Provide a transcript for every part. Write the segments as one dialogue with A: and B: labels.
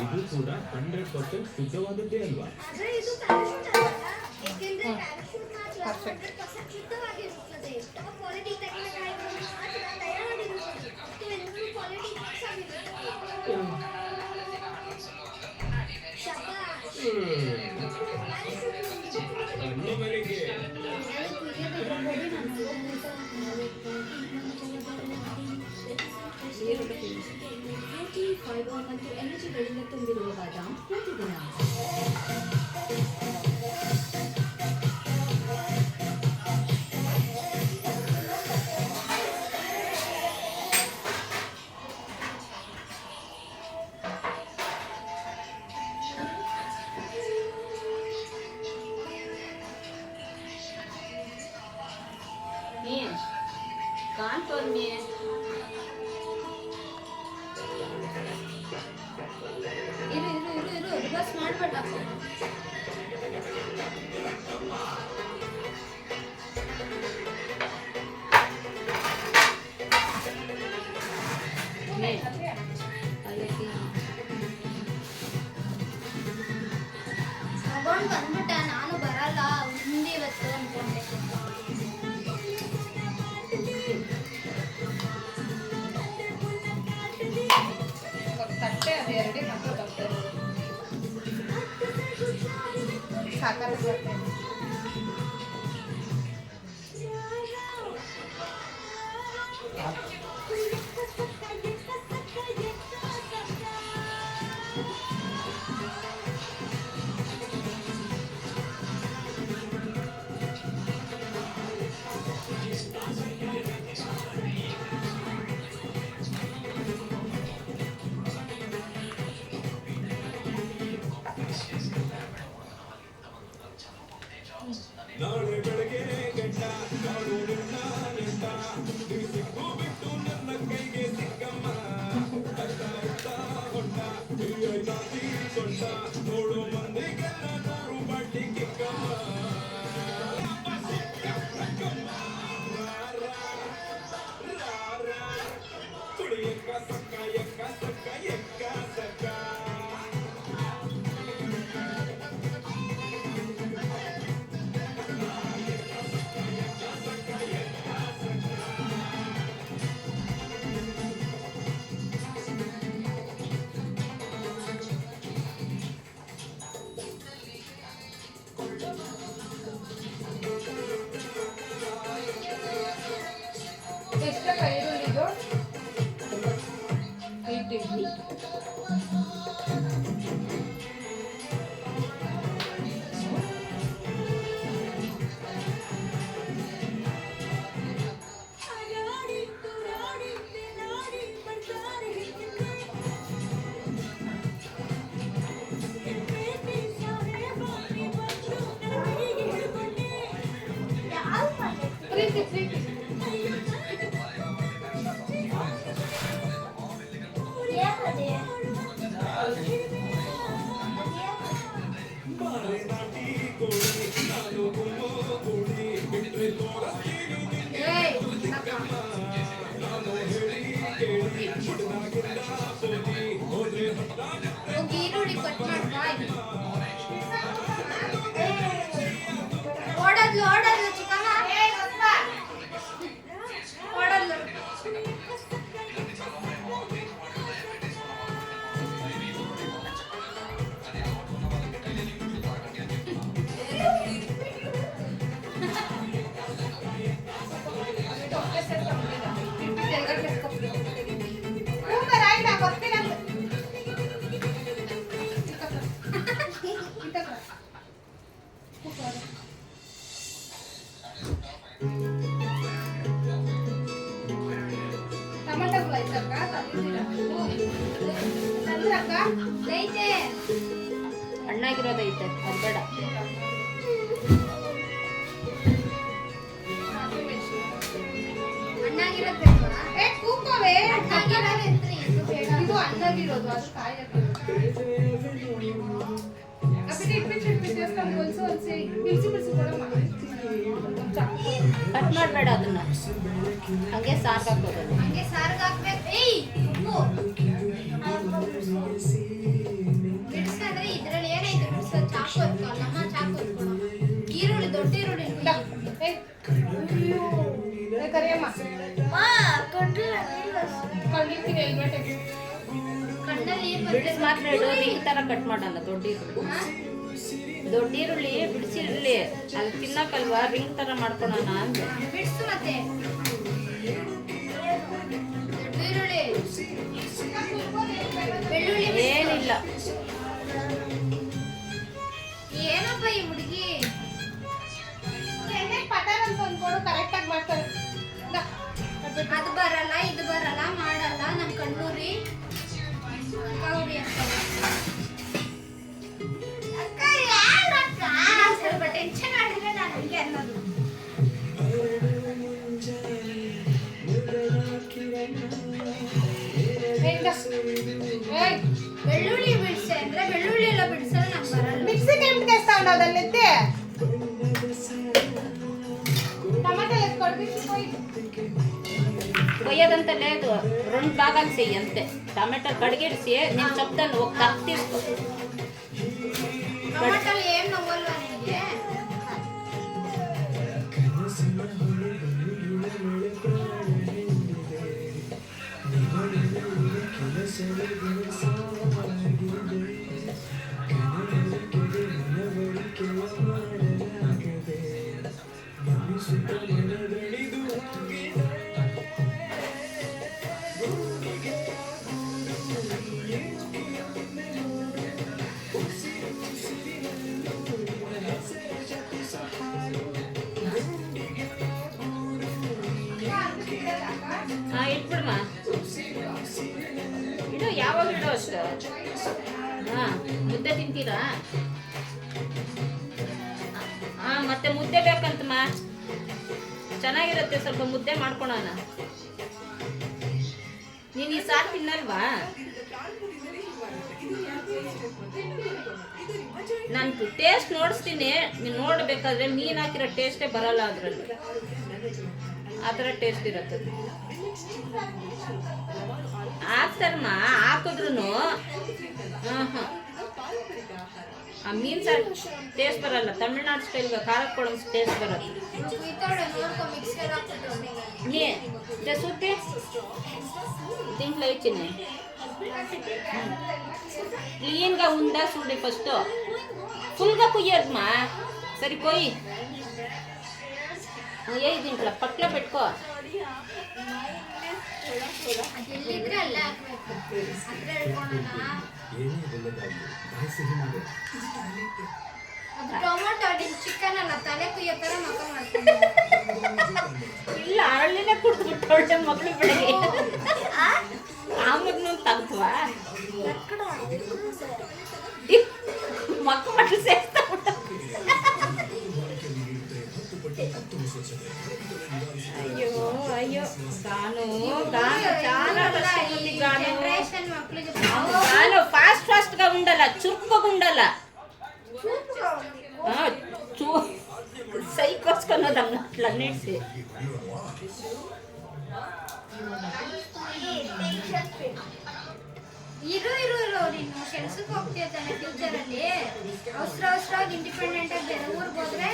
A: ಇದು ಕೂಡ 100% ಶುದ್ಧವಾದದ್ದೇ ಅಲ್ವಾ?
B: ಆದ್ರೆ ಇದು ಪ್ಯಾರಾಶೂಟ್ ಅಲ್ಲ, ಏಕೆಂದ್ರೆ ಪ್ಯಾರಾಶೂಟ್ ಮಾತ್ರ 100% ಶುದ್ಧವಾಗಿರುತ್ತದೆ. ಟಾಪ್ ಕ್ವಾಲಿಟಿ ತೆಂಗಿನಕಾಯಿಗಳನ್ನು ಮಾತ್ರ ತಯಾರಿಸಿರುತ್ತದೆ ಮತ್ತು ಎಲ್ಲರೂ ಕ್ವಾಲಿಟಿ ಮಿಕ್ಸ್ ಆಗಿರುತ್ತದೆ. ಶಬಾಷ್.
A: ಅನ್ನೋವರೆಗೆ
B: ಫೈಬರ್ ಮತ್ತು ಎನರ್ಜಿಗಳಿಂದ ತುಂಬಿರುವ ಬಾದಾಮ್ ಪ್ರತಿದಿನ.
C: कान पर में ಇರು ರಿವರ್ಸ್ ಮಾಡಬೇಡ.
B: ತಗೊಂಡು ಬಂದ್ಬಿಟ್ಟ, ನಾನು ಬರಲ್ಲ ಹಿಂದೆ ಇವತ್ತು ಅನ್ಕೊಂಡೆ.
C: ತಟ್ಟೆ ಅದು ಎರಡೇ ಮಾತ್ರ ಬರ್ತಾರೆ. ಸಾಕಾರ ಬರ್ತೇನೆ.
A: ನಾಳೆ ಬೆಳಗ್ಗೆ ಗಂಟ ನಾಡು ನಿನ್ನ ನೆಂಟ ನೀವು ಸಿಕ್ಕು ಬಿಟ್ಟು ನನ್ನ ಕೈಗೆ ಸಿಕ್ಕಮ್ಮ ಅರ್ಥ ಅರ್ಥ ಹೊಂಟ ಜಾತಿ ಸೊಂಟ ನೋಡು ಮಂದಿಗೆಲ್ಲ ನೂರು ಬಾಟಿ ಕಿಕ್ಕಮ್ಮ ಕುಡಿ ಎಕ್ಕ ಸಕ್ಕ ಎಕ್ಕ ಸಕ್ಕ ಎಕ್ಕ ಸಕ್ಕ
C: ಎಷ್ಟು ಕೈರುಳ್ಳಿದು 8 ಪ್ರೀತಿ
A: ಬಾರೆ ನಾಟಿ ಕೋಳಿ ನಾನು ಗುಮ್ಮೋ ಕೋಳಿ ಬಿಟ್ರೆ ತೋರಿಸ್ತೀನಿ ನಿನ್ನ ನಾನು ಹೇಳಿ ಕೇಳಿ ಹುಡುಗಾಗಿಲ್ಲ ಸೋಲಿ ಹೋದ್ರೆ
B: ಈರುಳ್ಳಿ ಕಟ್ ಮಾಡಿ ಓಡದ್ಲು ಓಡದ್ಲು ಚಿಕ್ಕಮ್ಮ ಓಡದ್ಲು.
C: ಹಣ್ಣಾಗಿರೋದೈತೆ ಅದು ಬೇಡ. ಇದು ಹಣ್ಣಾಗಿರೋದು ಅದು ಕಾಯಿ ಕಟ್ ಮಾಡಬೇಡ ಅದನ್ನ ಹಂಗೆ ಸಾರ್ಗೆ ಹಾಕೋದು.
B: ಹಂಗೆ ಸಾರ್ಗೆ ಹಾಕ್ಬೇಕು. ಏಯ್ ಚಾಕು ಎತ್ಕೊಳ್ಳಮ್ಮ, ಚಾಕು ಎತ್ಕೊಳ್ಳಮ್ಮ. ಈರುಳ್ಳಿ, ದೊಡ್ಡ ಈರುಳ್ಳಿ.
C: ಕರಿಯಮ್ಮ
B: ಕಣ್ಣಲ್ಲಿ ನೀರು
D: ಬಿಡಿಸಿ ಮಾತ್ರ ಇಡು, ರಿಂಗ್ ಥರ ಕಟ್ ಮಾಡೋಣ. ದೊಡ್ಡ ಈರುಳ್ಳಿ ಬಿಡಿಸಿರ್ಲಿ, ಅಲ್ಲಿ ತಿನ್ನಕ್ಕಲ್ವಾ ರಿಂಗ್ ಥರ ಮಾಡ್ಕೊಳೋಣ ಅಂದೆ.
B: ಬಿಡಿಸು ಮತ್ತೆ. ದೊಡ್ಡ ಈರುಳ್ಳಿ, ಬೆಳ್ಳುಳ್ಳಿ ಬಿಡ್ಸು.
D: ಏನಿಲ್ಲ,
B: ಏನಪ್ಪ ಈ ಹುಡುಗಿ
C: ಪಟಾರ್ ಅಂತ ಅಂದ್ಕೊಂಡು ಕರೆಕ್ಟಾಗಿ ಮಾಡ್ತಾರೆ.
B: ಅದು ಬರಲ್ಲ, ಇದು ಬರಲ್ಲ, ಮಾಡಲ್ಲ. ನಮ್ ಕಣ್ಣೂರಿ ಗೌರಿ ಅಂತ ಸ್ವಲ್ಪ ಟೆನ್ಷನ್ ಆಡಿದ್ರೆ ನಾನು ಹಂಗೆ ಅನ್ನೋದು. ಬೆಳ್ಳುಳ್ಳಿ ಬಿಡಿಸಿ ಅಂದ್ರೆ ಬೆಳ್ಳುಳ್ಳಿ ಎಲ್ಲ ಬಿಡಿಸಲ್ಲ, ನಮ್ಗೆ ಬರಲ್ಲ.
C: ಮಿಕ್ಸಿ ಕೆಂಪಿಗೆ ತಗೊಂಡೋದಲ್ಲಿದ್ದೆ ಟೊಮೆಟೊ
D: ಕೊಯ್ಯೋದಂತಲೇ ಅದು 2 ಭಾಗ ಸಿಹಿ ಅಂತೆ. ಟೊಮೆಟೊ ಕಡ್ಗಿಡಿಸಿ ನಿನ್ನ ಸೊಪ್ಪನ್ನು ಹೋಗಿ ತರ್ತಿಸ್ಕೊ.
B: ಟೊಮೆಟೊ ಏನ್ ನೋವಲ್ವಾ ನಿನಗೆ?
D: ಇಟ್ಬಿಡಮ್ಮ, ಇಡು, ಯಾವಾಗ ಇಡು ಅಷ್ಟು. ಮುದ್ದೆ ತಿಂತೀರಾ? ಮತ್ತೆ ಮುದ್ದೆ ಬೇಕಂತಮ್ಮ, ಚೆನ್ನಾಗಿರುತ್ತೆ. ಸ್ವಲ್ಪ ಮುದ್ದೆ ಮಾಡ್ಕೊಳೋಣ. ನೀನು ಈ ಸಾರು ತಿನ್ನಲ್ವಾ? ನಾನು ಟೇಸ್ಟ್ ನೋಡಿಸ್ತೀನಿ, ನೀನು ನೋಡ್ಬೇಕಾದ್ರೆ ಮೀನು ಹಾಕಿರೋ ಟೇಸ್ಟೇ ಬರಲ್ಲ ಅದರಲ್ಲಿ. ಆ ಥರ ಟೇಸ್ಟ್ ಇರುತ್ತೆ. ಹಾಕ್ತಾರಮ್ಮ, ಹಾಕಿದ್ರು ಆ ಮೀನು ಸಾರು ಟೇಸ್ಟ್ ಬರಲ್ಲ. ತಮಿಳ್ನಾಡು ಸ್ಟೈಲ್ಗೆ ಖಾರದ ಕೊಡೋ ಟೇಸ್ಟ್ ಬರುತ್ತೆ. ನೀ ಸುತ್ತಿ దీంట్లో ఇచ్చింది క్లీన్గా ఉందా చూడండి. ఫస్ట్ ఫుల్గా కుయ్యదమ్మా, సరిపోయి ఏ దీంట్లో పక్కలో పెట్టుకో.
B: ಟೊಮೊಟೊ ಚಿಕನ್ ಅಲ್ಲ, ತಲೆ ಕುಯ್ಯೋ ತರ ಮಕ್ಕ ಮಾಡ್ತೀನಿ.
D: ಇಲ್ಲ, ಅರಳಿನೇ ಕುಡ್ದ್ಬಿಟ್ಟು ಹೊರಟೆ ಮಕ್ಳು ಬೆಳಗ್ಗೆ. ಆಮದ್ನು ತಗ್ತವಾ ಮಕ್ಕ ಮಕ್ಕಳು ಸೇರ್ತಾ. ಅಯ್ಯೋ ಅಯ್ಯೋ, గాను ఫాస్ట్ గా ఉండాల, చురుకుగా ఉండాల. సైకొచ్చుకున్నదమ్మ అట్లన్నిటి.
B: ಇರು ನೀನು ಕೆಲ್ಸಕ್ಕೆ ಹೋಗ್ತಿರ್ತಾನೆ ಫ್ಯೂಚರಲ್ಲಿ. ಅವಸರವಾಗಿ ಇಂಡಿಪೆಂಡೆಂಟ್ ಆಗಿ ಬೇರೆ ಊರಿಗೆ ಹೋದ್ರೆ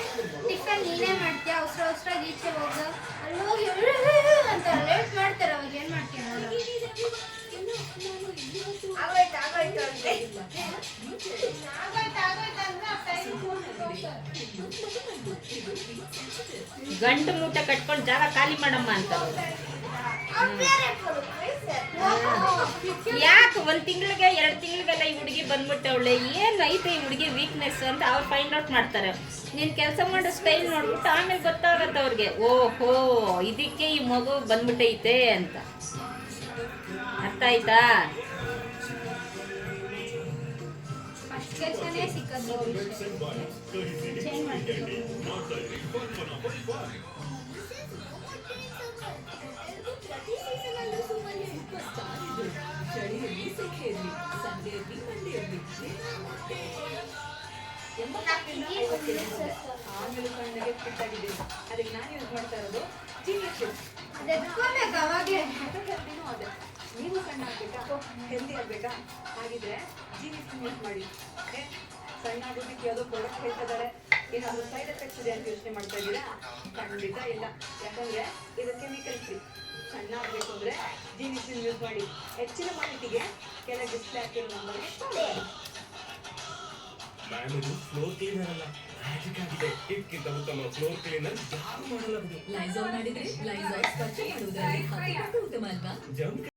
B: ಟಿಫನ್ ನೀನೇ ಮಾಡ್ತೀಯ. ಅವಸರವಾಗಿ ಈಚೆ ಹೋಗು, ಅಲ್ಲಿ ಹೋಗಿ ಅಂತ ಲೇಟ್ ಮಾಡ್ತಾರೆ. ಅವಾಗ ಏನ್ ಮಾಡ್ತೀಯ ನೋಡು.
D: ಗಂಟು ಮೂಟೆ ಕಟ್ಕೊಂಡು ಜಾಗ ಖಾಲಿ ಮಾಡಮ್ಮ ಅಂತ. ಯಾಕೆ 1 ತಿಂಗಳಿಗೆ 2 ತಿಂಗಳಿಗೆಲ್ಲ ಈ ಹುಡುಗಿ ಬಂದ್ಬಿಟ್ಟವಳೆ, ಏನು ಐತೆ ಈ ಹುಡುಗಿ ವೀಕ್ನೆಸ್ ಅಂತ ಅವ್ರು ಫೈಂಡ್ ಔಟ್ ಮಾಡ್ತಾರೆ. ನೀನು ಕೆಲಸ ಮಾಡೋ ಸ್ಟೈಲ್ ನೋಡ್ಬಿಟ್ಟು ಆಮೇಲೆ ಗೊತ್ತಾಗತ್ತೆ ಅವ್ರಿಗೆ, ಓಹೋ ಇದಕ್ಕೆ ಈ ಮಗು ಬಂದ್ಬಿಟ್ಟೈತೆ ಅಂತ. ಅರ್ಥ ಆಯ್ತಾ?
B: ಫಸ್ಟ್ ಕೆಲಸನೇ ಸಿಕ್ಕದು. ಚೇಂಜ್ ಮಾಡ್ತೀವಿ.
E: ಚಳಿಯಲ್ಲಿ ಸೆಕೆಯಲ್ಲಿ ಸಂಡೆಯಲ್ಲಿ ಮಂಡೆಯಲ್ಲಿ ಆಮೇಲೆ ಕಣ್ಣಿಗೆ ಫಿಟ್ಟಾಗಿದೆ. ಅದಕ್ಕೆ ನಾನು ಯೂಸ್ ಮಾಡ್ತಾ ಇರೋದು ಜೀನಿಯಸ್.
B: ಅದೆತ್ಕೋಬೇಕು ಅವಾಗೆ.
E: ಅದೇ ನೀವು ಸಣ್ಣ ಆಗ್ಬೇಕಾ ಹೆಲ್ದಿ ಆಗ್ಬೇಕಾ ಹಾಗಿದ್ರೆ ಜೀವಿಸ್ ಯೂಸ್ ಮಾಡಿ ಓಕೆ ಸಣ್ಣ ಆಗೋದಕ್ಕೆ ಯಾವುದೋ ಪ್ರಾಡಕ್ಟ್ ಹೇಳ್ತಿದ್ದಾರೆ ಏನಾದರೂ ಸೈಡ್ ಎಫೆಕ್ಟ್ಸ್ ಇದೆ ಅಂತ ಯೋಚನೆ ಮಾಡ್ತಾ ಇದ್ದೀರಾ ಖಂಡಿತ ಇಲ್ಲ ಯಾಕಂದ್ರೆ ಇದು ಕೆಮಿಕಲ್ ಫ್ರೀ ಸಣ್ಣ ಆಗಬೇಕು ಅಂದರೆ ಜೀವಿಸ್ ಯೂಸ್ ಮಾಡಿ ಹೆಚ್ಚಿನ ಮಾಹಿತಿಗೆ ಕೆಳಗೆ ಡಿಸ್ಪ್ಲೇ ಆಗ್ತಿರೋ ನಂಬರ್ಗೆ ಕಾಲ್ ಮಾಡಿ
A: ಮ್ಯಾಮ್ ಇದು ಫ್ಲೋರ್ ಕ್ಲೀನರ್ ಅಲ್ಲ ಮ್ಯಾಜಿಕ್ ಆಗಿದೆ ಇದಕ್ಕಿಂತ ಉತ್ತಮ ಫ್ಲೋರ್ ಕ್ಲೀನರ್ ಯಾರು ಮಾಡಲ್ಲ ಬಿಡು
E: ಲೈಸಾಲ್ ಮಾಡಿದ್ರೆ ಲೈಸಾಲ್ ಸ್ವಚ್ಛ ಮಾಡುವುದರಲ್ಲಿ 10 ಪಟ್ಟು ಉತ್ತಮ ಅಲ್ವಾ
A: ಜಂಪ್